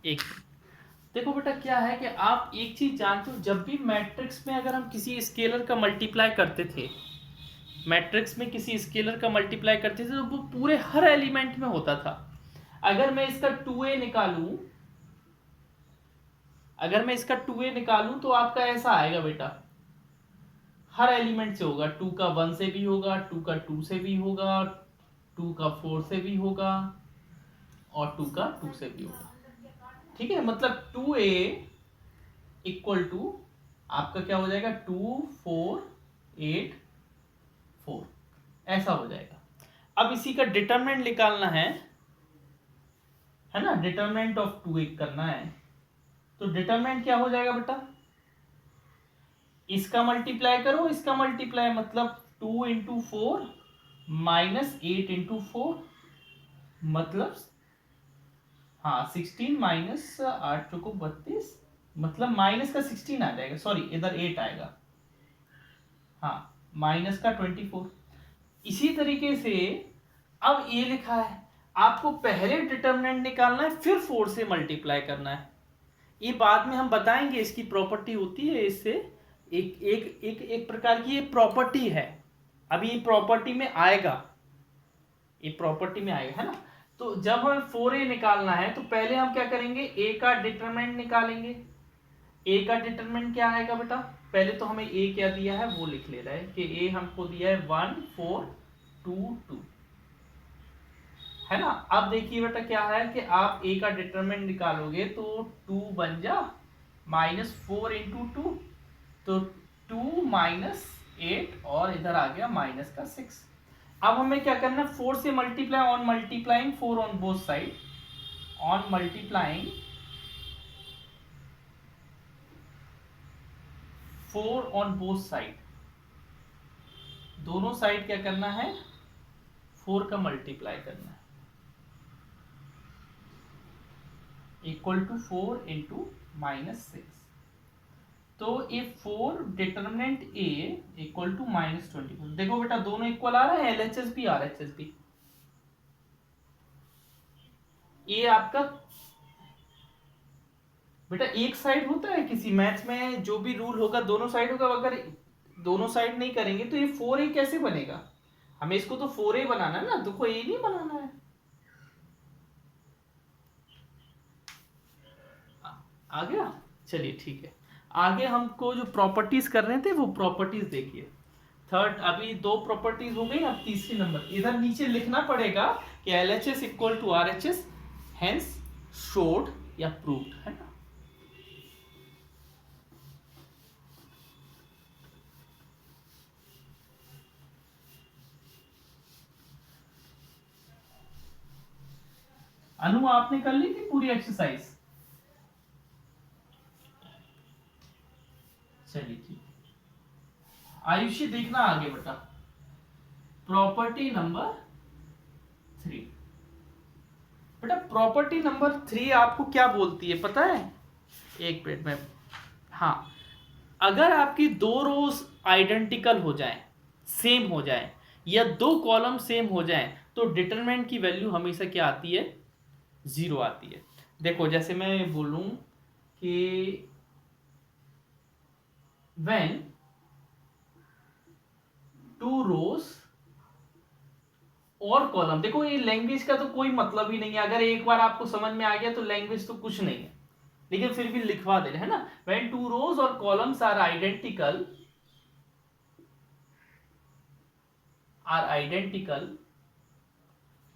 एक देखो बेटा क्या है कि आप एक चीज जानते हो, जब भी मैट्रिक्स में अगर हम किसी स्केलर का मल्टीप्लाई करते थे, मैट्रिक्स में किसी स्केलर का मल्टीप्लाई करते थे तो वो पूरे हर एलिमेंट में होता था। अगर मैं इसका 2a निकालूं, अगर मैं इसका 2a निकालूं तो आपका ऐसा आएगा बेटा, हर एलिमेंट से होगा। 2 का 1 से भी होगा, 2 का 2 से भी होगा, 2 का 4 से भी होगा और 2 का 2 से भी होगा। ठीक है, मतलब 2a इक्वल टू आपका क्या हो जाएगा, 2 4 8 4, ऐसा हो जाएगा। अब इसी का डिटरमिनेंट निकालना है ना, डिटरमिनेंट ऑफ 2a करना है। तो डिटरमिनेंट क्या हो जाएगा बेटा, इसका मल्टीप्लाई करो, इसका मल्टीप्लाई, मतलब 2 इंटू 4 माइनस 8 इंटू 4, मतलब हाँ 16 माइनस 8 चौको 32, मतलब माइनस का 16 आ जाएगा, सॉरी इधर 8 आएगा, हाँ माइनस का 24। इसी तरीके से अब ये लिखा है, आपको पहले डिटरमिनेंट निकालना है फिर 4 से मल्टीप्लाई करना है। ये बाद में हम बताएंगे, इसकी प्रॉपर्टी होती है, इससे एक एक एक एक प्रकार की ये प्रॉपर्टी है। अभी ये प्रॉपर्टी में आएगा, ये प्रॉपर्टी में आएगा, है ना। तो जब हमें 4a निकालना है तो पहले हम क्या करेंगे, a का डिटरमिनेंट निकालेंगे। a का डिटरमिनेंट क्या आएगा बेटा, पहले तो हमें a क्या दिया है वो लिख ले रहा है कि a हमको दिया है 1 4 2 2, है ना। अब देखिए बेटा क्या है कि आप a का डिटरमिनेंट निकालोगे तो 2 बन जा माइनस 4 इंटू 2, तो 2 माइनस 8 और इधर आ गया माइनस का 6। अब हमें क्या करना है, 4 से multiply, on multiplying 4 on both side, on multiplying 4 on both side, दोनों साइड क्या करना है, 4 का मल्टीप्लाई करना है, इक्वल टू 4 इंटू माइनस 6। तो A 4 determinant A equal to minus 24। देखो बेटा दोनों इक्वल आ रहा है, एलएचएस भी आरएचएस भी। ये आपका बेटा एक साइड होता है किसी मैथ में, जो भी रूल होगा दोनों साइड होगा, अगर दोनों साइड नहीं करेंगे तो ये 4a कैसे बनेगा, हमें इसको तो 4a बनाना है ना, देखो a नहीं बनाना है। आ गया, चलिए ठीक है। आगे हमको जो प्रॉपर्टीज कर रहे थे वो प्रॉपर्टीज देखिए। थर्ड, अभी दो प्रॉपर्टीज हो गई, अब तीसरी नंबर इधर नीचे लिखना पड़ेगा कि LHS equal to RHS, hence showed या प्रूव्ड, है ना। अनु आपने कर ली थी पूरी एक्सरसाइज, चलिए ठीक। आयुषी देखना आगे बेटा, प्रॉपर्टी नंबर 3। बेटा प्रॉपर्टी नंबर 3 आपको क्या बोलती है पता है, एक मिनट में, हाँ, अगर आपकी दो रोज आइडेंटिकल हो जाएं, सेम हो जाएं, या दो कॉलम सेम हो जाएं, तो डिटरमिनेंट की वैल्यू हमेशा क्या आती है, 0 आती है। देखो जैसे मैं बोलूं कि व्हेन टू रोज और कॉलम, देखो ये लैंग्वेज का तो कोई मतलब ही नहीं है, अगर एक बार आपको समझ में आ गया तो लैंग्वेज तो कुछ नहीं है, लेकिन फिर भी लिखवा दे रहे हैं ना। व्हेन टू रोज और columns are identical,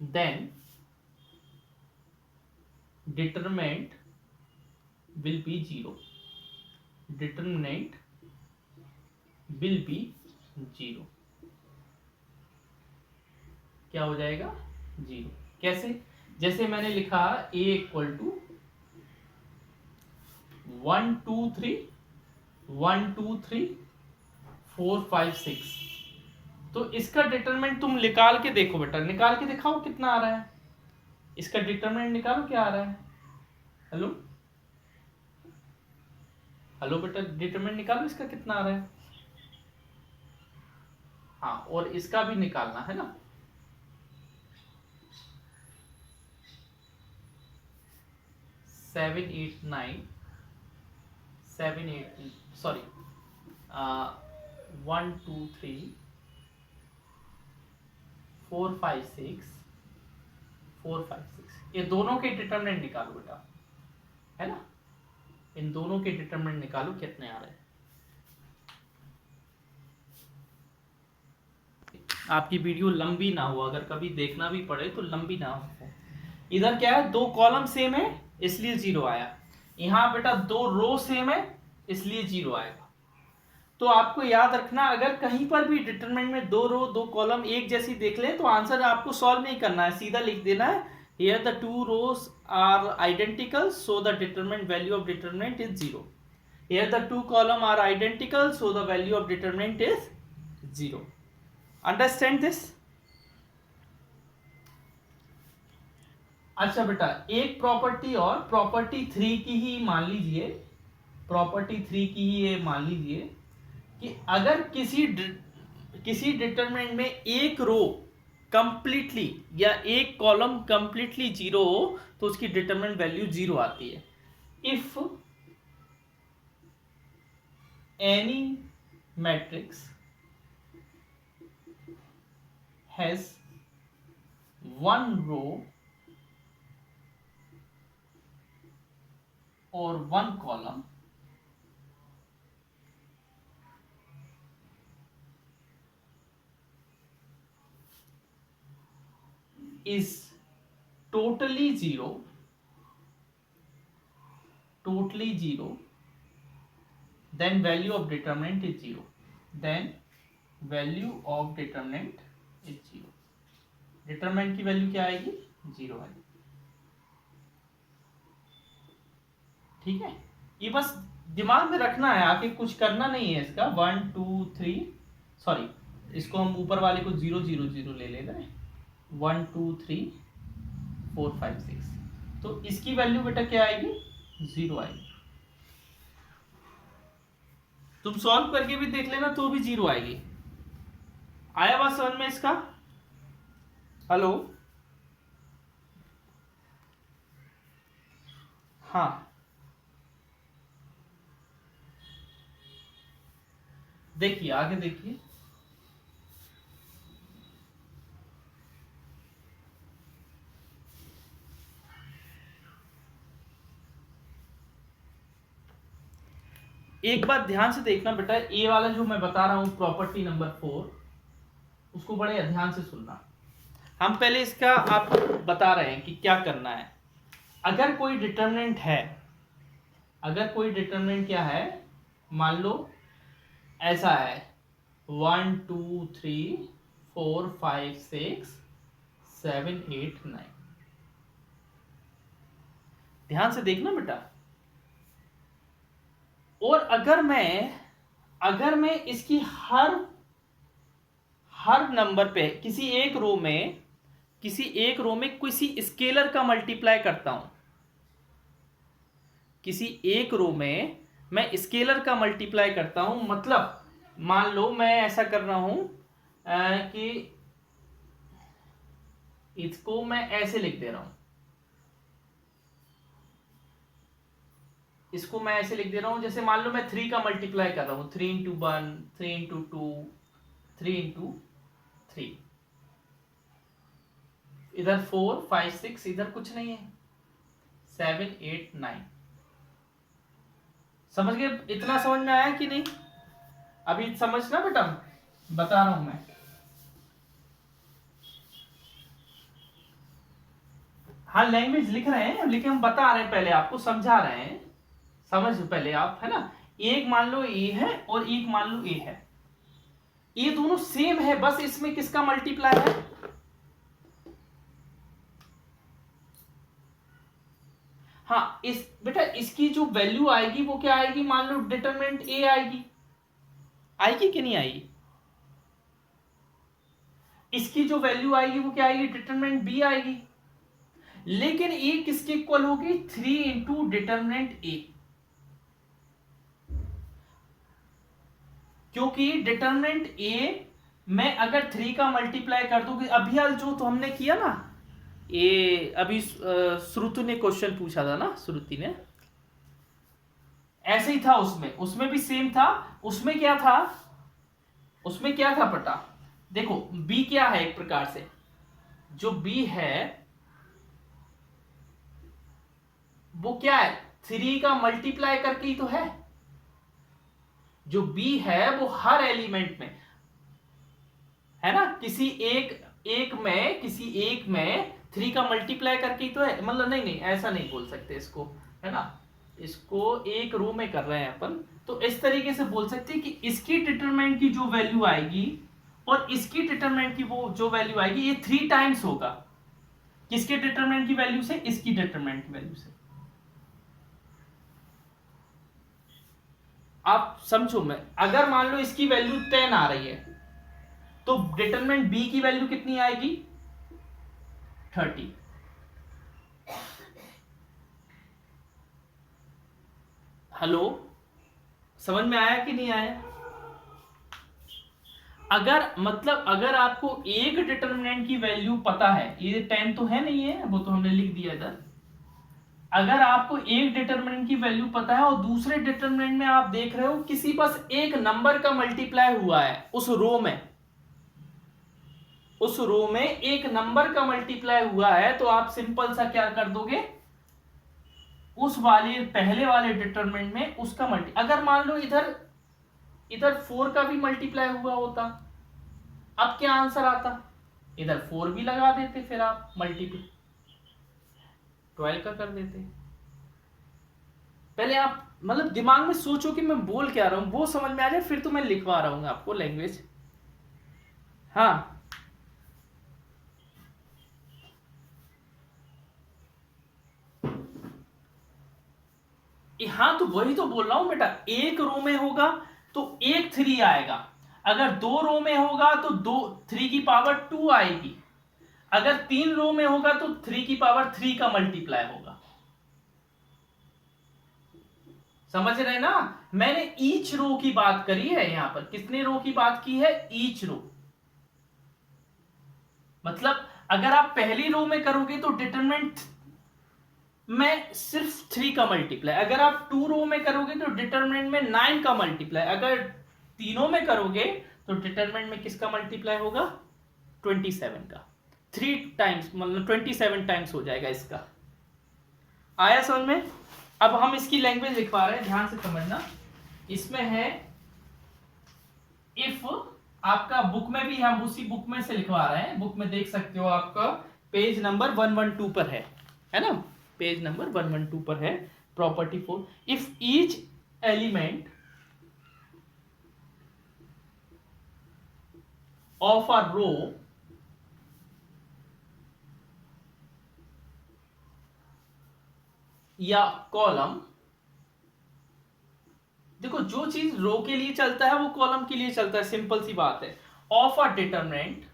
then determinant will be 0, determinant will be 0, क्या हो जाएगा, 0। कैसे, जैसे मैंने लिखा a इक्वल टू 1 2 3 1 2 3 4 5 6, तो इसका डिटरमिनेंट तुम निकाल के देखो बेटा, निकाल के दिखाओ कितना आ रहा है, इसका डिटरमिनेंट निकालो क्या आ रहा है। हेलो हेलो बेटा, डिटरमिनेंट निकालो इसका कितना आ रहा है, हाँ, और इसका भी निकालना है ना। 7 789 7 8 सॉरी 1 2 3 4 5 6 4 5 6 ये दोनों के डिटरमिनेंट निकालो बेटा, है ना। इन दोनों के डिटरमिनेंट निकालो कितने आ रहे हैं। आपकी वीडियो लंबी ना हो, अगर कभी देखना भी पड़े तो लंबी ना हो। इधर क्या है, दो कॉलम सेम है इसलिए 0 आया। यहां बेटा दो रो सेम है इसलिए 0 आएगा। तो आपको याद रखना, अगर कहीं पर भी डिटरमिनेंट में दो रो दो कॉलम एक जैसी देख ले तो आंसर आपको सॉल्व नहीं करना है, सीधा लिख देना है here the two rows are identical so the determinant value of determinant is 0। Here the two column are identical so the value of determinant is 0। Understand this. अच्छा बेटा, एक प्रॉपर्टी और प्रॉपर्टी 3 की ही मान लीजिए, प्रॉपर्टी 3 की ही ये मान लीजिए कि अगर किसी डिटरमिनेंट में एक रो कंप्लीटली या एक कॉलम कंप्लीटली 0 हो तो उसकी डिटरमिनेंट वैल्यू 0 आती है। If any matrix has one row or one column is totally zero, then value of determinant is 0, then value of determinant is 0। Determinant की वैल्यू क्या आएगी, 0 आएगी। ठीक है, ये बस दिमाग में रखना है, आके कुछ करना नहीं है इसका। 1 2 3 सॉरी इसको हम ऊपर वाले को 0 0 0 ले लेते हैं। 1 2 3 4 5 6 तो इसकी वैल्यू बेटा क्या आएगी, 0 आएगी। तुम सॉल्व करके भी देख लेना तो भी 0 आएगी। आया बात समझ में इसका। हेलो, हाँ देखिए आगे देखिए, एक बात ध्यान से देखना बेटा, ए वाला जो मैं बता रहा हूं प्रॉपर्टी नंबर 4, उसको बड़े ध्यान से सुनना। हम पहले इसका आपको बता रहे हैं कि क्या करना है। अगर कोई डिटरमिनेंट है, अगर कोई डिटरमिनेंट क्या है, मान लो ऐसा है 1 2 3 4 5 6 7 8 9, ध्यान से देखना बेटा। और अगर मैं इसकी हर नंबर पे किसी एक रो में किसी स्केलर का मल्टीप्लाई करता हूं, किसी एक रो में मैं स्केलर का मल्टीप्लाई करता हूं, मतलब मान लो मैं ऐसा कर रहा हूं कि इसको मैं ऐसे लिख दे रहा हूं, इसको मैं ऐसे लिख दे रहा हूं, जैसे मान लो मैं 3 का मल्टीप्लाई कर रहा हूं, 3 इंटू 1 3 इंटू 2 3 इंटू 3, इधर 4 5 6, इधर कुछ नहीं है 7 8 9। समझ गए, इतना समझ में आया कि नहीं? अभी समझना बेटा, बता रहा हूं मैं। हाँ लैंग्वेज लिख रहे हैं लेकिन हम बता रहे हैं, पहले आपको समझा रहे हैं, समझ पहले आप, है ना। एक मान लो ए है और एक मान लो ए है, ये दोनों सेम है, बस इसमें किसका मल्टीप्लाई है, हाँ इस बेटा इसकी जो वैल्यू आएगी वो क्या आएगी, मान लो डिटरमिनेंट ए आएगी कि नहीं आएगी, इसकी जो वैल्यू आएगी वो क्या आएगी, डिटरमिनेंट बी आएगी। लेकिन ए किसके इक्वल होगी, 3 इंटू डिटरमिनेंट ए, क्योंकि डिटरमिनेंट ए में अगर 3 का मल्टीप्लाई कर दूंगी, अभी जो तो हमने किया ना ये अभी श्रुति ने क्वेश्चन पूछा था ना, श्रुति ने ऐसे ही था, उसमें भी सेम था। उसमें क्या था, पता देखो b क्या है, एक प्रकार से जो b है वो क्या है, 3 का मल्टीप्लाई करके ही तो है। जो b है वो हर एलिमेंट में है ना, किसी एक में 3 का मल्टीप्लाई करके ही तो है। मतलब नहीं ऐसा नहीं बोल सकते इसको, है ना, इसको एक रो में कर रहे हैं अपन, तो इस तरीके से बोल सकते हैं कि इसकी डिटरमिनेंट की जो वैल्यू आएगी और इसकी डिटरमिनेंट की वो जो वैल्यू आएगी, ये 3 टाइम्स होगा। किसके डिटरमिनेंट की वैल्यू से, इसकी डिटरमिनेंट की वैल्यू से। आप समझो, मैं अगर मान लो इसकी वैल्यू 10 आ रही है तो डिटरमिनेंट बी की वैल्यू कितनी आएगी, 30। हेलो, समझ में आया कि नहीं आया? अगर आपको एक डिटरमिनेंट की वैल्यू पता है, ये 10 तो है नहीं है, वो तो हमने लिख दिया इधर। अगर आपको एक डिटरमिनेंट की वैल्यू पता है और दूसरे डिटरमिनेंट में आप देख रहे हो किसी बस एक नंबर का मल्टीप्लाई हुआ है उस रो में एक नंबर का मल्टीप्लाई हुआ है, तो आप सिंपल सा क्या कर दोगे, उस वाले पहले वाले डिटरमिनेंट में उसका अगर मान लो इधर 4 का भी मल्टीप्लाई हुआ होता, अब क्या आंसर आता, इधर 4 भी लगा देते, फिर आप मल्टीप्लाई 12 का कर देते। पहले आप मतलब दिमाग में सोचो कि मैं बोल क्या रहा हूं, वो समझ में आ जाए, फिर तो मैं लिखवा रहा हूं आपको लैंग्वेज। हाँ हाँ, तो वही तो बोल रहा हूं बेटा, एक रो में होगा तो एक 3 आएगा, अगर 2 रो में होगा तो 3 की पावर 2 आएगी, अगर 3 रो में होगा तो 3 की पावर 3 का मल्टीप्लाई होगा। समझ रहे ना, मैंने ईच रो की बात करी है, यहां पर कितने रो की बात की है, ईच रो। मतलब अगर आप पहली रो में करोगे तो डिटरमिनेंट में सिर्फ 3 का मल्टीप्लाई, अगर आप 2 रो में करोगे तो डिटरमिनेंट में 9 का मल्टीप्लाई, अगर तीनों में करोगे तो डिटरमिनेंट में किसका मल्टीप्लाई होगा, 27 का। 3 टाइम्स मतलब 27 टाइम्स हो जाएगा इसका। आया समझ में? अब हम इसकी लैंग्वेज लिखवा रहे हैं, ध्यान से समझना। इसमें है इफ, आपका बुक में भी हम उसी बुक में से लिखवा रहे हैं, बुक में देख सकते हो, आपका पेज नंबर 112 पर है ना, पेज नंबर 112 पर है, property 4। If each element of a row या कॉलम, देखो जो चीज रो के लिए चलता है वो कॉलम के लिए चलता है, सिंपल सी बात है। ऑफ अ डिटरमिनेंट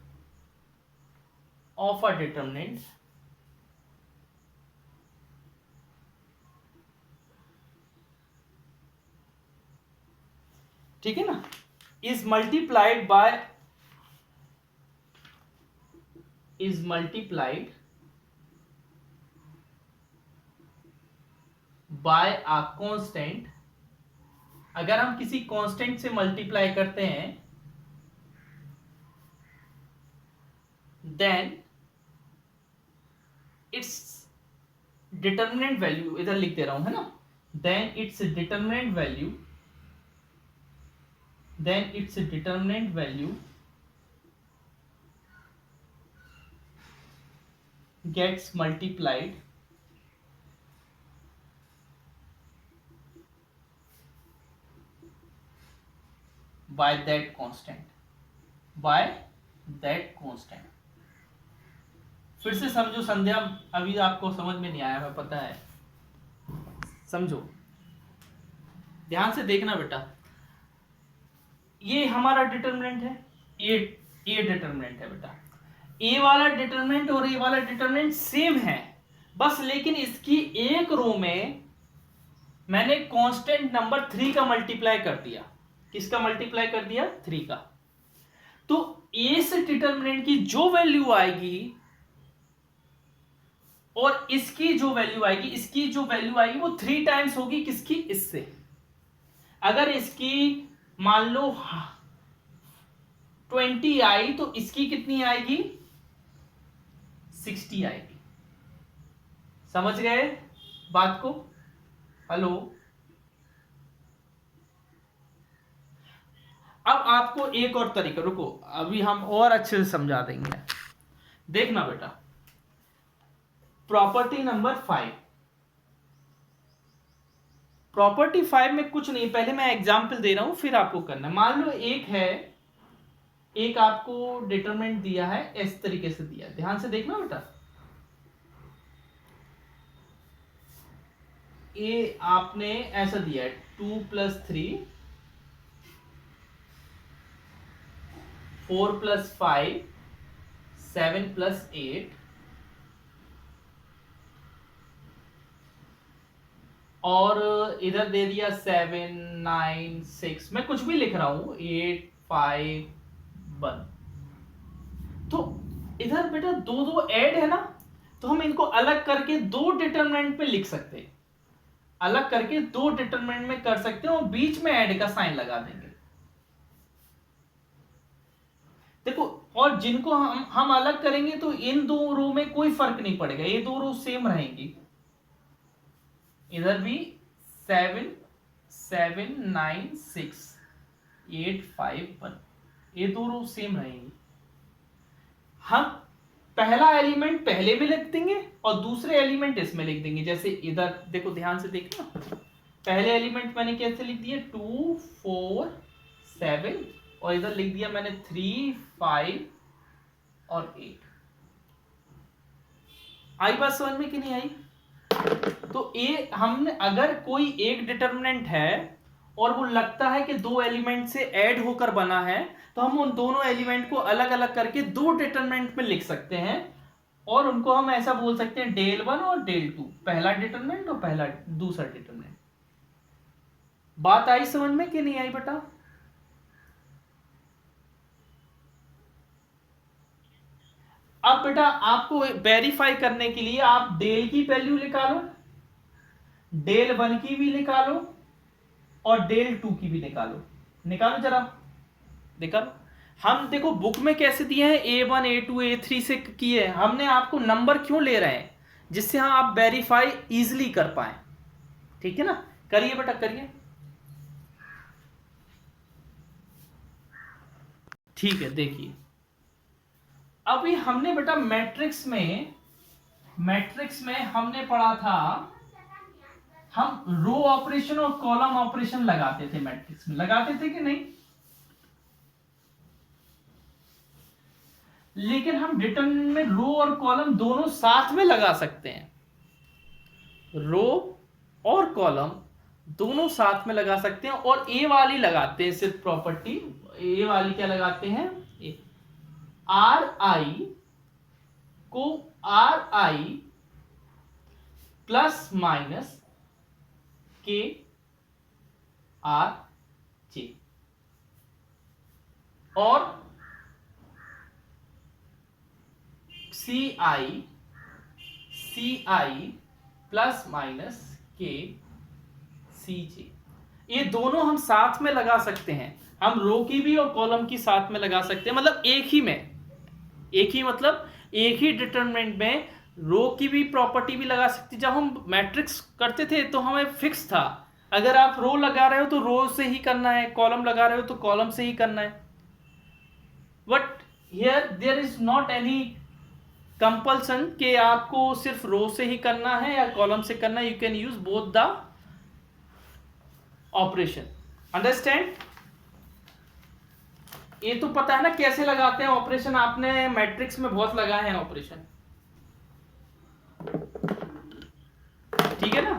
ठीक है ना, is multiplied by a constant. अगर हम किसी कांस्टेंट से मल्टीप्लाई करते हैं देन इट्स डिटरमिनेंट वैल्यू, इधर लिख दे रहा हूं, है ना, then it's determinant value gets multiplied by that constant। फिर से समझो संध्या, अभी आपको समझ में नहीं आया है, पता है, समझो ध्यान से देखना बेटा। ये हमारा डिटरमिनेंट है, ए डिटरमिनेंट है बेटा, ए वाला डिटरमिनेंट और ए वाला डिटरमिनेंट सेम है, बस लेकिन इसकी एक रो में मैंने कांस्टेंट नंबर 3 का मल्टीप्लाई कर दिया। किसका मल्टीप्लाई कर दिया, 3 का। तो ए से डिटरमिनेंट की जो वैल्यू आएगी और इसकी जो वैल्यू आएगी, इसकी जो वैल्यू आएगी वो 3 टाइम्स होगी किसकी, इससे। अगर इसकी मान लो 20 आई तो इसकी कितनी आएगी, 60 आएगी। समझ गए बात को? हेलो। अब आपको एक और तरीका, रुको अभी हम और अच्छे से समझा देंगे। देखना बेटा, प्रॉपर्टी नंबर 5, प्रॉपर्टी 5 में कुछ नहीं, पहले मैं एग्जांपल दे रहा हूं फिर आपको करना। मान लो एक है, एक आपको डिटरमिनेंट दिया है, इस तरीके से दिया है, ध्यान से देखना बेटा। ये आपने ऐसा दिया है 2 + 3 4 + 5 7 + 8 और इधर दे दिया 7 9 6, मैं कुछ भी लिख रहा हूं 8 5 1। तो इधर बेटा दो दो ऐड है ना, तो हम इनको अलग करके दो डिटरमिनेंट पे लिख सकते हैं, अलग करके दो डिटरमिनेंट में कर सकते हैं और बीच में ऐड का साइन लगा देंगे। देखो, और जिनको हम अलग करेंगे तो इन दो रो में कोई फर्क नहीं पड़ेगा, ये दो रो सेम रहेंगी। इधर भी 7 7 9 6 8 5 1, ये दो रो सेम रहेंगी। हम पहला एलिमेंट पहले में लिख देंगे और दूसरे एलिमेंट इसमें लिख देंगे। जैसे इधर देखो, ध्यान से देखना, पहले एलिमेंट मैंने कैसे लिख दिया 2 4 7 और इधर लिख दिया मैंने 3 5 और 8। आई बात समझ में कि नहीं आई? तो ये हमने, अगर कोई एक डिटरमिनेंट है और वो लगता है कि दो एलिमेंट से ऐड होकर बना है, तो हम उन दोनों एलिमेंट को अलग अलग करके दो डिटरमिनेंट में लिख सकते हैं और उनको हम ऐसा बोल सकते हैं del 1 और del 2, पहला डिटरमिनेंट और पहला दूसरा डिटरमिनेंट। बात आई समझ में कि नहीं आई बेटा? अब बेटा आपको वेरीफाई करने के लिए आप del की वैल्यू निकालो, del 1 की भी निकालो और del 2 की भी निकालो। निकालो जरा, निकालो। हम देखो बुक में कैसे दिए हैं, A1 A2 A3 से किए, हमने आपको नंबर क्यों ले रहे हैं, जिससे हम आप वेरीफाई इजीली कर पाए। ठीक है ना? करिए बेटा करिए। ठीक है, देखिए अभी हमने बेटा मैट्रिक्स में हमने पढ़ा था, हम रो ऑपरेशन और कॉलम ऑपरेशन लगाते थे मैट्रिक्स में, लगाते थे कि नहीं? लेकिन हम डिटरमिनेंट में रो और कॉलम दोनों साथ में लगा सकते हैं, रो और कॉलम दोनों साथ में लगा सकते हैं। और ए वाली लगाते हैं सिर्फ प्रॉपर्टी, ए वाली क्या लगाते हैं, आर आई को आर आई प्लस माइनस के आर जे, और सी आई प्लस माइनस के सी जे, ये दोनों हम साथ में लगा सकते हैं। हम रो की भी और कॉलम की साथ में लगा सकते हैं, मतलब एक ही मतलब एक ही डिटरमिनेंट में रो की भी प्रॉपर्टी भी लगा सकते। जब हम मैट्रिक्स करते थे तो हमें फिक्स था, अगर आप रो लगा रहे हो तो रो से ही करना है, कॉलम लगा रहे हो तो कॉलम से ही करना है। But here there is not any compulsion कि आपको सिर्फ रो से ही करना है या कॉलम से करना है। You can use both the operation. Understand? ये तो पता है ना कैसे लगाते हैं ऑपरेशन, आपने मैट्रिक्स में बहुत लगाए हैं ऑपरेशन, ठीक है ना?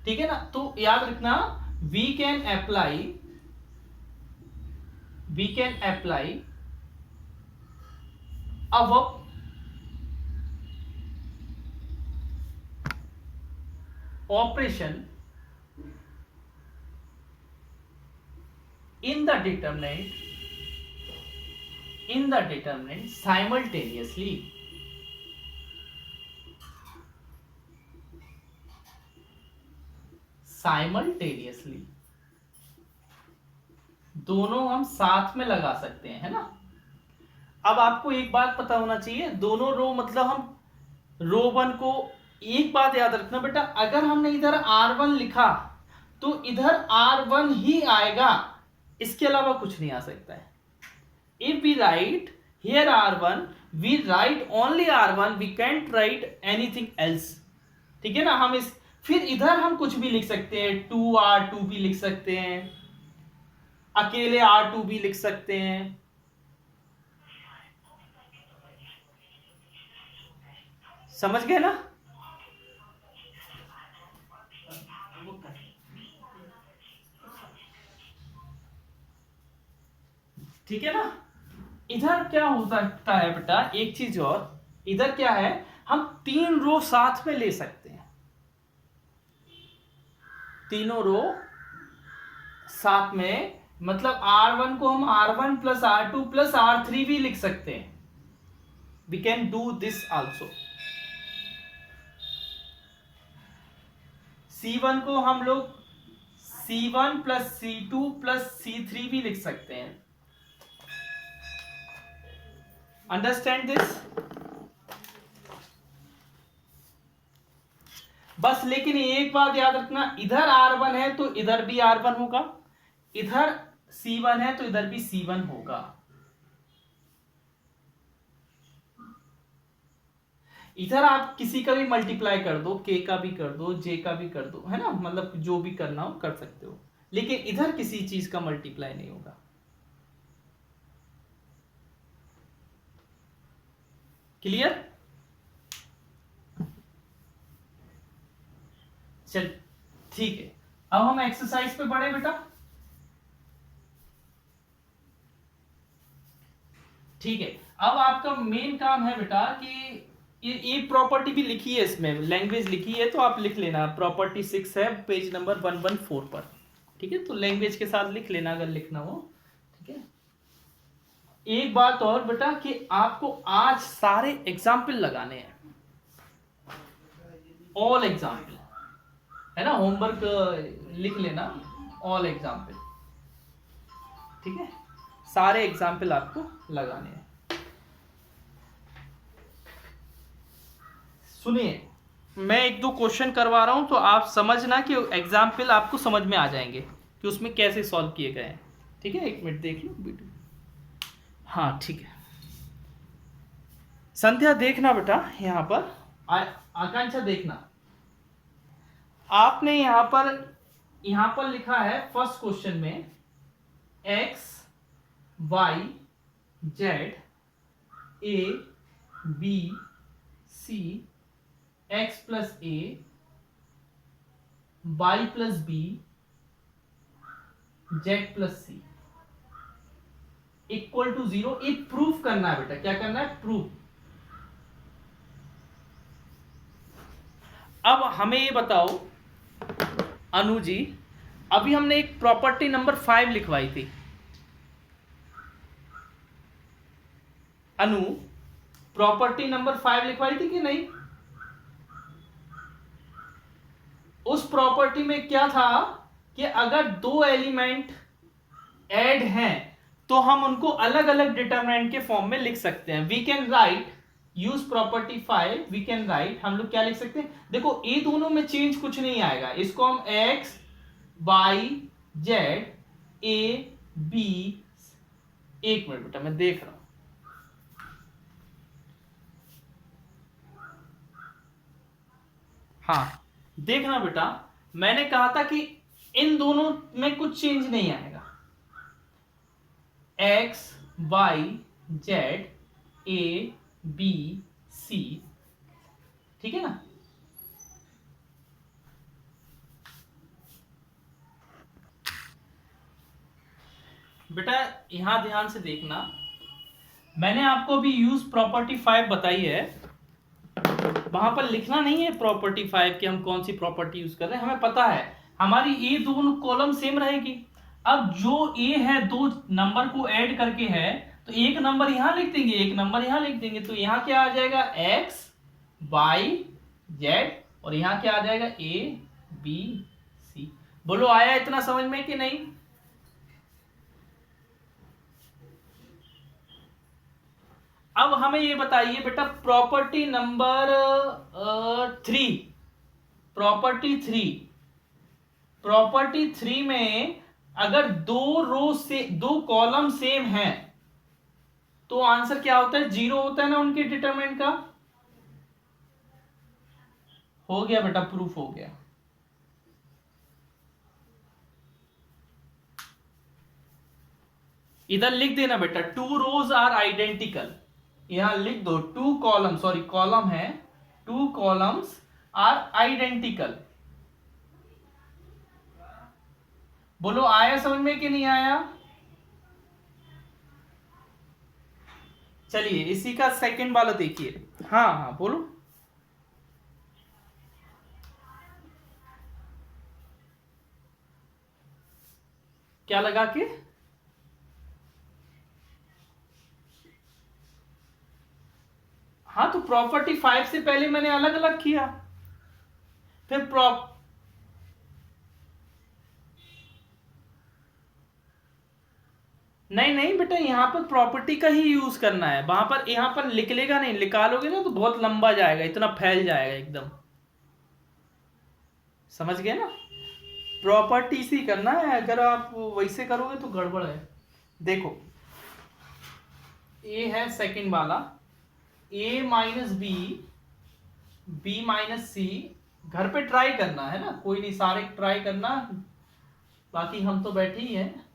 ठीक है ना? तो याद रखना, वी कैन अप्लाई अब operation in the determinant in the determinant simultaneously. Simultaneously दोनों हम साथ में लगा सकते हैं, है ना। अब आपको एक बात पता होना चाहिए, दोनों रो मतलब हम रो वन को, एक बात याद रखना बेटा, अगर हमने इधर R1 लिखा तो इधर R1 ही आएगा, इसके अलावा कुछ नहीं आ सकता है। If we write here R1, we write only R1, we can't write anything else, ठीक है ना। हम इस फिर इधर हम कुछ भी लिख सकते हैं, 2R2 भी लिख सकते हैं, अकेले R2 भी लिख सकते हैं, समझ गए ना। ठीक है ना। इधर क्या हो सकता है बेटा, एक चीज और, इधर क्या है, हम 3 रो साथ में ले सकते हैं, तीनों रो साथ में, मतलब R1 को हम R1 plus R2 plus R3 भी लिख सकते हैं। We can do this also. C1 को हम लोग C1 plus C2 plus C3 भी लिख सकते हैं। Understand this. बस लेकिन एक बात याद रखना, इधर R1 है तो इधर भी R1 होगा, इधर C1 है तो इधर भी C1 होगा। इधर आप किसी का भी मल्टीप्लाई कर दो, K का भी कर दो, J का भी कर दो, है ना, मतलब जो भी करना हो कर सकते हो, लेकिन इधर किसी चीज का मल्टीप्लाई नहीं होगा। क्लियर। चल ठीक है, अब हम एक्सरसाइज पे बढ़े बेटा। ठीक है, अब आपका मेन काम है बेटा कि ये प्रॉपर्टी भी लिखी है, इसमें लैंग्वेज लिखी है, तो आप लिख लेना, प्रॉपर्टी 6 है पेज नंबर 114 पर, ठीक है, तो लैंग्वेज के साथ लिख लेना अगर लिखना हो, ठीक है। एक बात और बेटा कि आपको आज सारे एग्जाम्पल लगाने हैं, ऑल एग्जाम्पल, है ना, होमवर्क लिख लेना, ऑल एग्जाम्पल, ठीक है, सारे एग्जाम्पल आपको लगाने हैं। सुनिए, मैं 1-2 क्वेश्चन करवा रहा हूं तो आप समझना कि एग्जाम्पल आपको समझ में आ जाएंगे कि उसमें कैसे सॉल्व किए गए हैं, ठीक है। 1 मिनट देख लो वीडियो। हाँ ठीक है, संध्या देखना बेटा, यहां पर आकांक्षा देखना, आपने यहां पर लिखा है फर्स्ट क्वेश्चन में x y z a b c x plus a y plus b z plus c equal to 0। ये प्रूफ करना है बेटा, क्या करना है, प्रूफ। अब हमें ये बताओ अनु जी, अभी हमने एक प्रॉपर्टी नंबर 5 लिखवाई थी, अनु प्रॉपर्टी नंबर 5 लिखवाई थी कि नहीं। उस प्रॉपर्टी में क्या था कि अगर 2 एलिमेंट ऐड हैं तो हम उनको अलग अलग डिटरमिनेंट के फॉर्म में लिख सकते हैं। We can write, use property 5, we can write, हम लोग क्या लिख सकते हैं, देखो ये दोनों में चेंज कुछ नहीं आएगा, इसको हम x y z a b, एक मिनट बेटा मैं देख रहा हूं, हाँ देखना बेटा, मैंने कहा था कि इन दोनों में कुछ चेंज नहीं आएगा, x y z a b c, ठीक है ना। बेटा यहां ध्यान से देखना, मैंने आपको भी यूज प्रॉपर्टी 5 बताई है, वहां पर लिखना नहीं है प्रॉपर्टी 5 कि हम कौन सी प्रॉपर्टी यूज कर रहे हैं, हमें पता है हमारी ये दोनों कॉलम सेम रहेगी। अब जो ए है 2 नंबर को ऐड करके है तो एक नंबर यहां लिख देंगे, एक नंबर यहां लिख देंगे, तो यहां क्या आ जाएगा एक्स वाई जेड, और यहां क्या आ जाएगा ए बी सी। बोलो आया इतना समझ में कि नहीं? अब हमें ये बताइए बेटा प्रॉपर्टी नंबर 3, प्रॉपर्टी 3 में अगर दो रो से दो कॉलम सेम है तो आंसर क्या होता है? 0 होता है ना उनके डिटरमिनेंट का। हो गया बेटा, प्रूफ हो गया। इधर लिख देना बेटा, 2 रोज आर आइडेंटिकल, यहां लिख दो 2 कॉलम, सॉरी कॉलम है, 2 कॉलम्स आर आइडेंटिकल। बोलो आया समझ में कि नहीं आया? चलिए इसी का सेकंड वाला देखिए। हाँ हाँ बोलो। क्या लगा के? हाँ तो प्रॉपर्टी 5 से पहले मैंने अलग अलग किया, फिर नहीं नहीं बेटा, यहां पर प्रॉपर्टी का ही यूज करना है, वहां पर यहां पर लिख लेगा नहीं, निकालोगे ना तो बहुत लंबा जाएगा, इतना फैल जाएगा एकदम। समझ गए ना? प्रॉपर्टी से ही करना है, अगर आप वैसे करोगे तो गड़बड़ है। देखो ए है सेकंड वाला, ए माइनस बी, बी माइनस सी, घर पे ट्राई करना है ना, कोई नहीं, सारे ट्राई करना, बाकी हम तो बैठे ही हैं।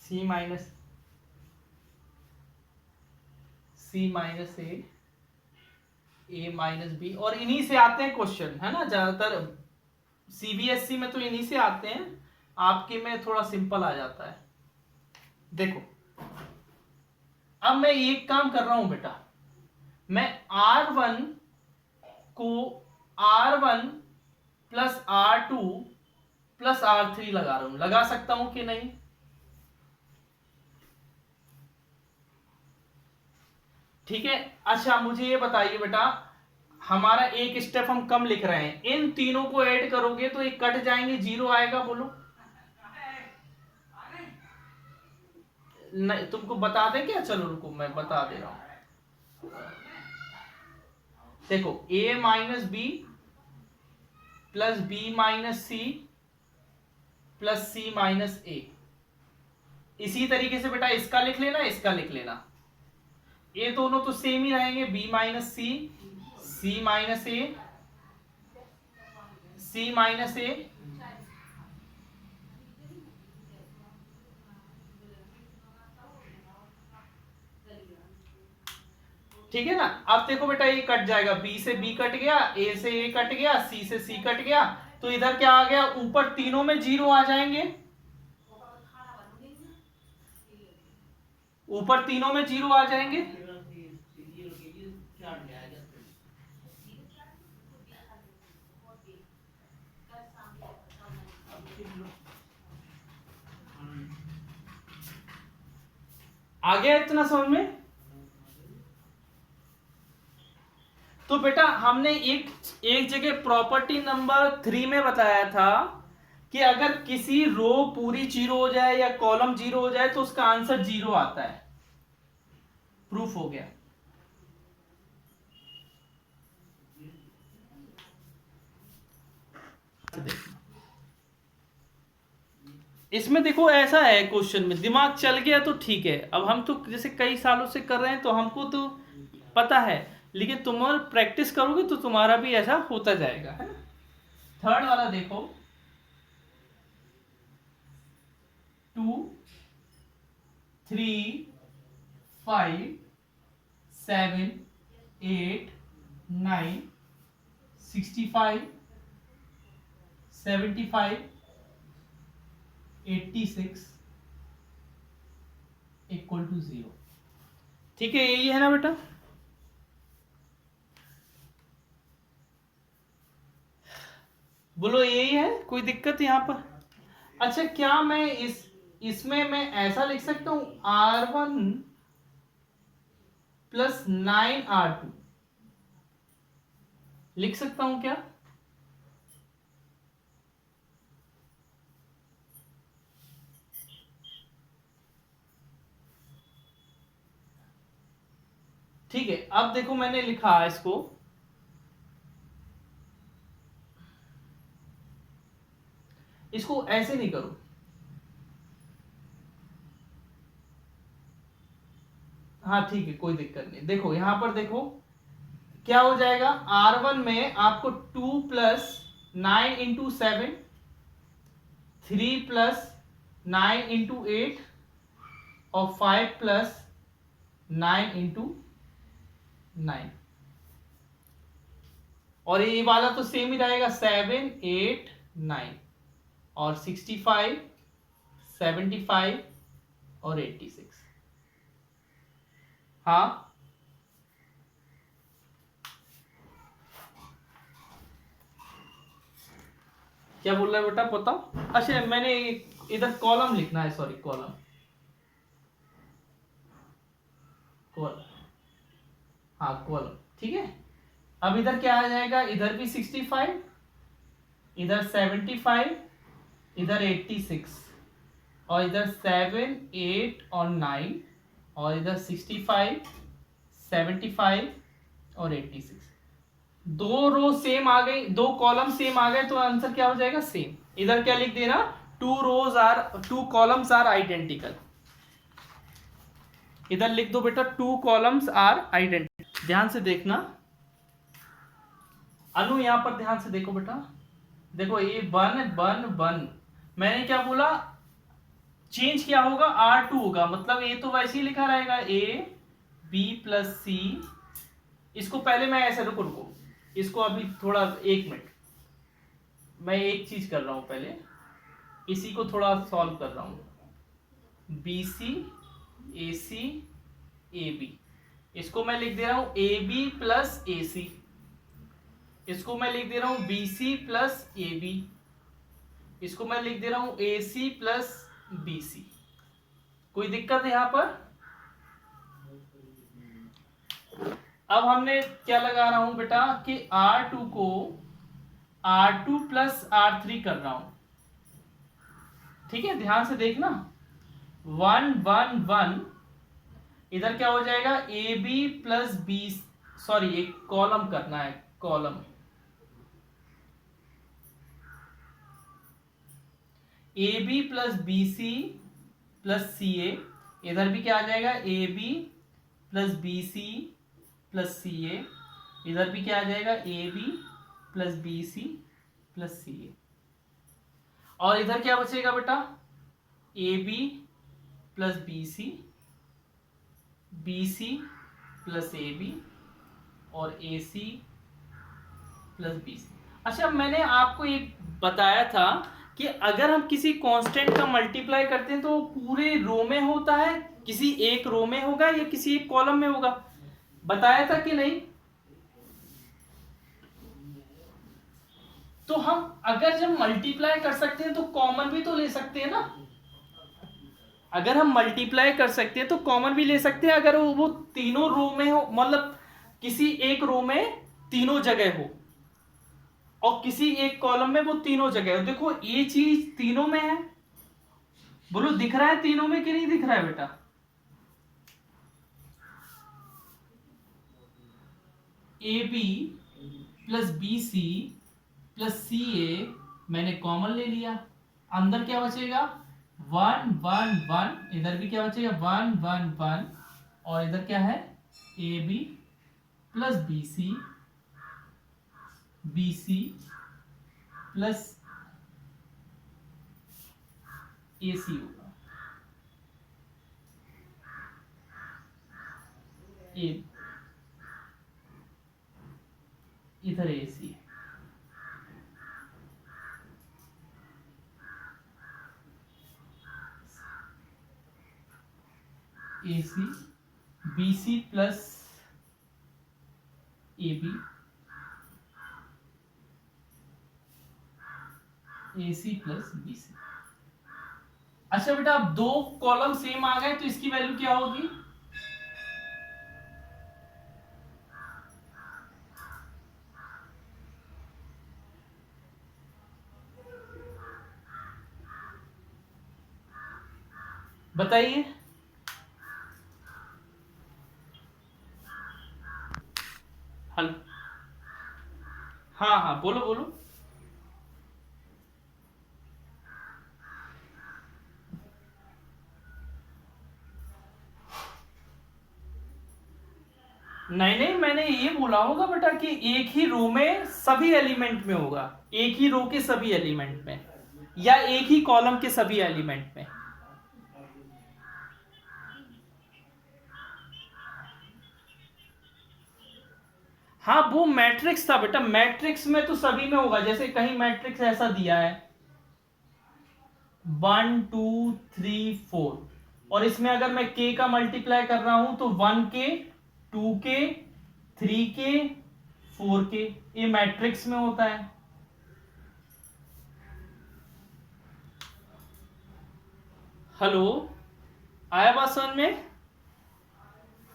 सी माइनस ए माइनस बी, और इन्हीं से आते हैं क्वेश्चन, है ना, ज्यादातर सीबीएसई में तो इन्हीं से आते हैं, आपके में थोड़ा सिंपल आ जाता है। देखो अब मैं एक काम कर रहा हूं बेटा, मैं R1 को R1 plus R2 plus R3 लगा रहा हूं, लगा सकता हूं कि नहीं? ठीक है। अच्छा मुझे ये बताइए बेटा, हमारा एक स्टेप हम कम लिख रहे हैं, इन तीनों को ऐड करोगे तो एक कट जाएंगे, 0 आएगा। बोलो नहीं, तुमको बता दें क्या? चलो रुको मैं बता दे रहा हूं। देखो a minus b plus b minus c plus c minus a, इसी तरीके से बेटा इसका लिख लेना, इसका लिख लेना, ये दोनों तो सेम ही रहेंगे, बी माइनस सी माइनस ए, सी माइनस ए, ठीक है ना। अब देखो बेटा ये कट जाएगा, बी से बी कट गया, ए से ए कट गया, सी से सी कट गया, तो इधर क्या आ गया, ऊपर तीनों में 0 आ जाएंगे, ऊपर तीनों में 0 आ जाएंगे। आ गया इतना समझ में? तो बेटा हमने एक जगह प्रॉपर्टी नंबर 3 में बताया था कि अगर किसी रो पूरी 0 हो जाए या कॉलम 0 हो जाए तो उसका आंसर 0 आता है। प्रूफ हो गया। इसमें देखो ऐसा है, क्वेश्चन में दिमाग चल गया तो ठीक है, अब हम तो जैसे कई सालों से कर रहे हैं तो हमको तो पता है, लेकिन तुम और प्रैक्टिस करोगे तो तुम्हारा भी ऐसा होता जाएगा, है ना। थर्ड वाला देखो, 2 3 5 7 8 9 65 75 86 इक्वल टू 0। ठीक है, यही है ना बेटा? बोलो यही है, कोई दिक्कत यहां पर? अच्छा क्या मैं इसमें मैं ऐसा लिख सकता हूं, R1 प्लस 9R2 लिख सकता हूं क्या? ठीक है, अब देखो मैंने लिखा इसको, इसको ऐसे नहीं करो, हाँ ठीक है कोई दिक्कत नहीं। देखो यहां पर देखो क्या हो जाएगा, R1 में आपको 2 प्लस 9 × 7, 3 प्लस 9 × 8 और 5 प्लस 9 × 9, और ये वाला तो सेम ही रहेगा 7 8 9, और 65 75 और 86। हाँ क्या बोल रहा है बेटा बताओ? अच्छा मैंने इधर कॉलम लिखना है, सॉरी कॉलम, कॉलम, हाँ कॉलम, ठीक है। अब इधर क्या आ जाएगा, इधर भी 65, इधर 75, इधर 86, और इधर 7 8 और 9, और इधर 65 75 और 86। दो रो सेम आ गई, दो कॉलम सेम आ गए, तो आंसर क्या हो जाएगा, सेम। इधर क्या लिख देना, 2 कॉलम्स आर आइडेंटिकल। इधर लिख दो बेटा 2 कॉलम्स आर आइडेंटिकल। ध्यान से देखना अनु, यहां पर ध्यान से देखो बेटा, देखो ये 1 1 1, मैंने क्या बोला, चेंज क्या होगा, R2 होगा, मतलब ये तो वैसे ही लिखा रहेगा AB+C। इसको पहले मैं ऐसे, रुको रुको, इसको अभी थोड़ा 1 मिनट, मैं एक चीज कर रहा हूं पहले, इसी को थोड़ा सॉल्व कर रहा हूं। BC AC AB, इसको मैं लिख दे रहा हूं AB+AC, इसको मैं लिख दे रहा हूं BC+AB, इसको मैं लिख दे रहा हूं AC+BC। कोई दिक्कत है यहां पर? अब हमने क्या लगा रहा हूं बेटा कि R2 को R2+R3 कर रहा हूं, ठीक है, ध्यान से देखना, 1 1 1, इधर क्या हो जाएगा, AB+B, सॉरी एक कॉलम करना है, कॉलम AB+BC+CA, इधर भी क्या आ जाएगा, AB+BC+CA, इधर भी क्या आ जाएगा, AB+BC+CA, और इधर क्या बचेगा बेटा, AB+BC, BC+AB और AC+BC। अच्छा मैंने आपको एक बताया था कि अगर हम किसी कांस्टेंट का मल्टीप्लाई करते हैं तो पूरे रो में होता है, किसी एक रो में होगा या किसी एक कॉलम में होगा, बताया था कि नहीं? तो हम अगर जब मल्टीप्लाई कर सकते हैं तो कॉमन भी तो ले सकते हैं ना, अगर हम मल्टीप्लाई कर सकते हैं तो कॉमन भी ले सकते हैं, अगर वो तीनों रो में हो, मतलब किसी एक रो में तीनों जगह हो और किसी एक कॉलम में वो तीनों जगह हो। देखो ये चीज तीनों में है, बोलो दिख रहा है तीनों में कि नहीं दिख रहा है बेटा? AB+BC+CA मैंने कॉमन ले लिया, अंदर क्या बचेगा, 1 1 1, इधर भी क्या बचेगा, 1 1 1, और इधर क्या है, AB+BC BC+AC होगा, इधर AC है, AC BC+AB AC+BC। अच्छा बेटा अब दो कॉलम सेम आ गए तो इसकी वैल्यू क्या होगी, बताइए। हल हाँ हाँ, बोलो बोलो। नहीं नहीं, मैंने ये बोला होगा बेटा कि एक ही रो में सभी एलिमेंट में होगा, एक ही रो के सभी एलिमेंट में, या एक ही कॉलम के सभी एलिमेंट में। हाँ वो मैट्रिक्स था बेटा, मैट्रिक्स में तो सभी में होगा। जैसे कहीं मैट्रिक्स ऐसा दिया है 1 2 3 4, और इसमें अगर मैं k का मल्टीप्लाई कर रहा हूं तो 1k 2k 3k 4k, ये मैट्रिक्स में होता है। हेलो, आया बात समझ में?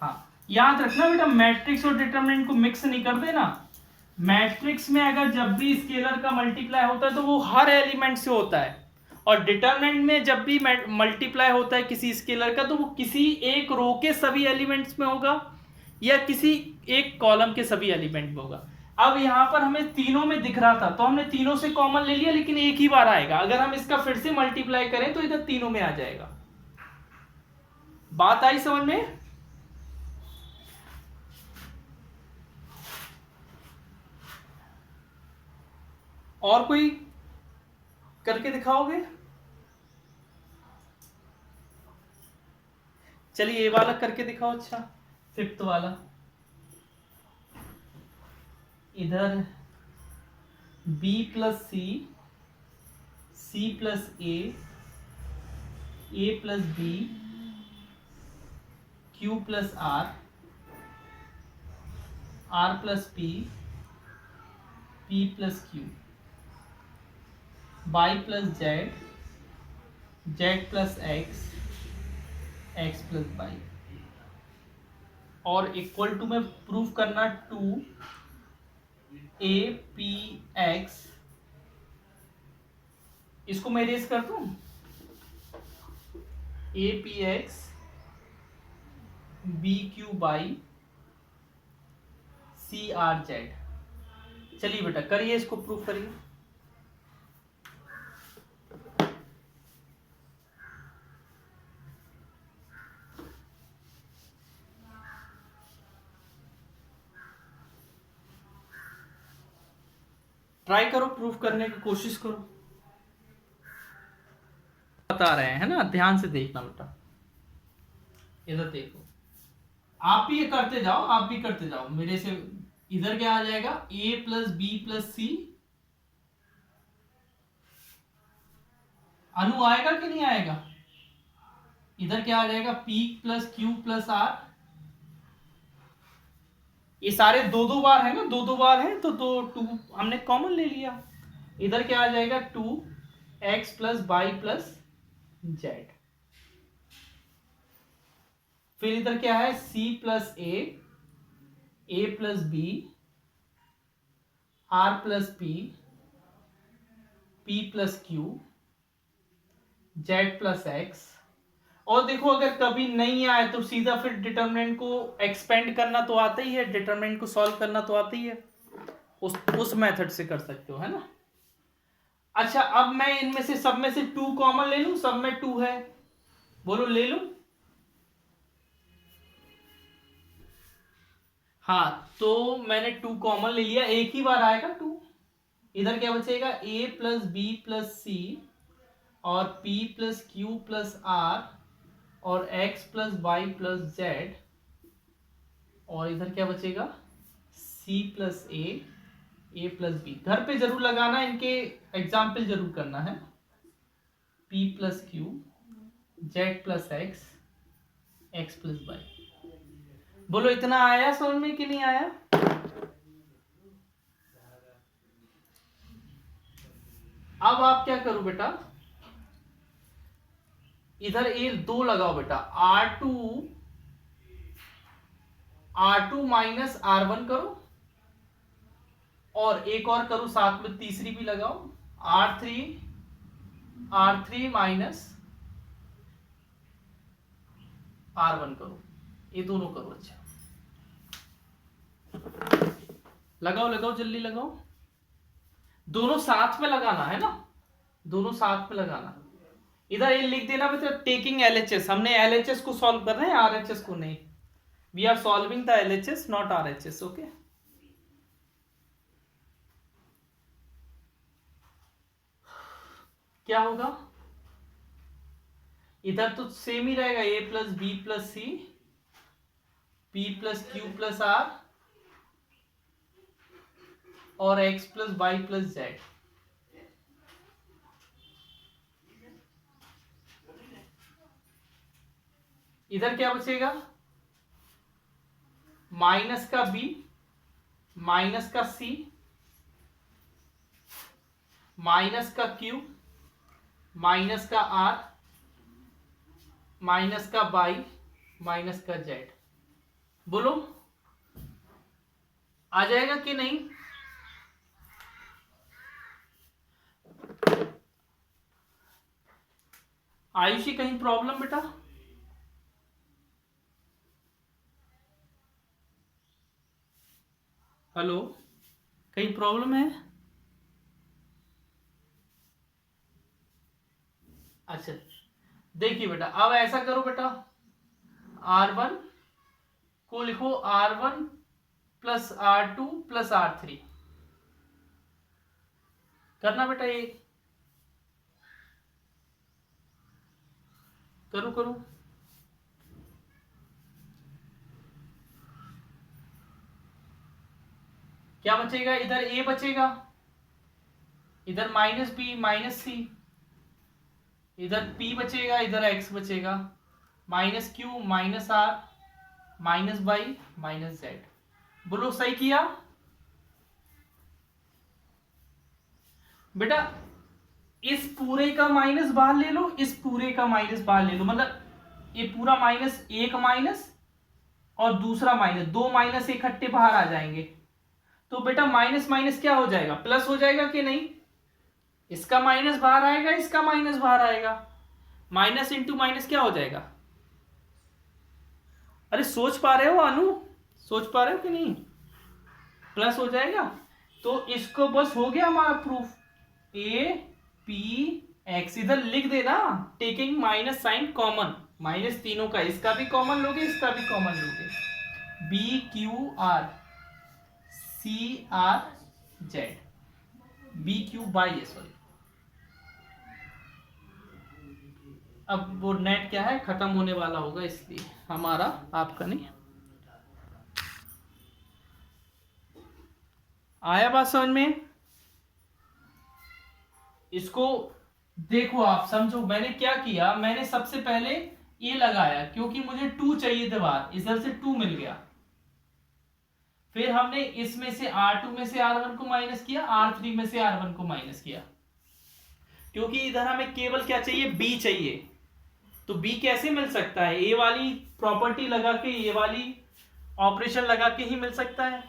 हाँ, याद रखना बेटा, मैट्रिक्स और डिटरमिनेंट को मिक्स नहीं कर देना। मैट्रिक्स में अगर जब भी स्केलर का मल्टीप्लाई होता है तो वो हर एलिमेंट से होता है, और डिटरमिनेंट में जब भी मल्टीप्लाई होता है किसी स्केलर का तो वो किसी एक रो के सभी एलिमेंट्स में होगा या किसी एक कॉलम के सभी एलिमेंट में होगा। अब यहां पर हमें तीनों में दिख रहा था तो हमने तीनों से कॉमन ले लिया, लेकिन एक ही बार आएगा। अगर हम इसका फिर से मल्टीप्लाई करें तो इधर तीनों में आ जाएगा। बात आई समझ में? और कोई करके दिखाओगे? चलिए ये वाला करके दिखाओ। अच्छा, फिफ्थ वाला, इधर b plus C, C plus A plus B, Q plus R plus P plus Q, Y plus Z plus X plus Y, और इक्वल टू में प्रूफ करना 2 ए पी एक्स, इसको मैं रेस कर दूं, A P X B Q Y C R Z. चलिए बेटा करिए, इसको प्रूफ करिए। ट्राई करो, प्रूफ करने की कोशिश करो। बता रहे हैं ना, ध्यान से देखना बेटा, इधर देखो। आप भी ये करते जाओ, आप भी करते जाओ मेरे से। इधर क्या आ जाएगा, a plus B plus C, Anu आएगा कि नहीं आएगा? इधर क्या आ जाएगा, p plus Q plus R. ये सारे दो दो बार है ना, दो दो बार है तो दो टू हमने कॉमन ले लिया। इधर क्या आ जाएगा, 2x plus Y plus Z. फिर इधर क्या है, c plus A plus B, R plus P plus Q, Z plus X. और देखो अगर कभी नहीं आए तो सीधा फिर डिटरमिनेंट को एक्सपेंड करना तो आता ही है, डिटरमिनेंट को सॉल्व करना तो आता ही है, उस मेथड से कर सकते हो, है ना। अच्छा, अब मैं इनमें से सब में से 2 कॉमन ले लूं, सब में 2 है, बोलो ले लूं? हाँ, तो मैंने 2 कॉमन ले लिया, एक ही बार आएगा 2। इधर क्या बचेगा, a plus B plus C और p plus Q plus R और x plus Y plus Z, और इधर क्या बचेगा, c plus A plus B. घर पे जरूर लगाना, इनके एग्जाम्पल जरूर करना है। p plus Q, Z plus X plus Y. बोलो इतना आया समझ में कि नहीं आया? अब आप क्या करो बेटा, इधर ए 2 लगाओ बेटा, R2 माइनस R1 करो, और एक और करो साथ में, तीसरी भी लगाओ, R3 माइनस R1 करो, ये दोनों करो। अच्छा लगाओ लगाओ जल्दी लगाओ, दोनों साथ में लगाना है ना, दोनों साथ में लगाना। इधर ये लिख देना बेटा टेकिंग LHS, हमने LHS को सॉल्व करना है, RHS को नहीं। We are solving the LHS not RHS। Okay क्या होगा, इधर तो सेम ही रहेगा, A plus B plus C P plus Q plus R और X plus Y plus Z। इधर क्या बचेगा, माइनस का B माइनस का C माइनस का Q माइनस का R माइनस का Y माइनस का Z। बोलो आ जाएगा कि नहीं? आयुषी कहीं प्रॉब्लम बेटा? हेलो, कहीं प्रॉब्लम है? अच्छा देखिए बेटा, अब ऐसा करो बेटा, R1 को लिखो R1 plus R2 plus R3 करना बेटा, ये करो करो। क्या बचेगा, इधर A बचेगा, इधर माइनस B माइनस C, इधर P बचेगा, इधर X बचेगा, minus Q minus R minus Y minus Z। बोलो सही किया बेटा? इस पूरे का माइनस बाहर ले लो, इस पूरे का माइनस बाहर ले लो, मतलब ये पूरा माइनस, एक माइनस और दूसरा माइनस, दो माइनस इकट्ठे बाहर आ जाएंगे, तो बेटा माइनस माइनस क्या हो जाएगा, प्लस हो जाएगा कि नहीं? इसका माइनस बाहर आएगा, इसका माइनस बाहर आएगा, माइनस इंटू माइनस क्या हो जाएगा? अरे सोच पा रहे हो अनु, सोच पा रहे हो कि नहीं? प्लस हो जाएगा। तो इसको बस हो गया हमारा प्रूफ, ए पी एक्स। इधर लिख देना taking minus sign common, minus तीनों का, इसका भी कॉमन लोगे, इसका भी कॉमन लोगे, B Q R C R Z, B Q Y है सॉरी। अब वो नेट क्या है, खत्म होने वाला होगा, इसलिए हमारा, आपका नहीं। आया बात समझ में? इसको देखो, आप समझो मैंने क्या किया, मैंने सबसे पहले ये लगाया क्योंकि मुझे 2 चाहिए थे बाहर, इधर से 2 मिल गया। फिर हमने इसमें से R2 में से R1 को माइनस किया, R3 में से R1 को माइनस किया, क्योंकि इधर हमें केवल क्या चाहिए, B चाहिए। तो B कैसे मिल सकता है? ये वाली प्रॉपर्टी लगा के, ये वाली ऑपरेशन लगा के ही मिल सकता है।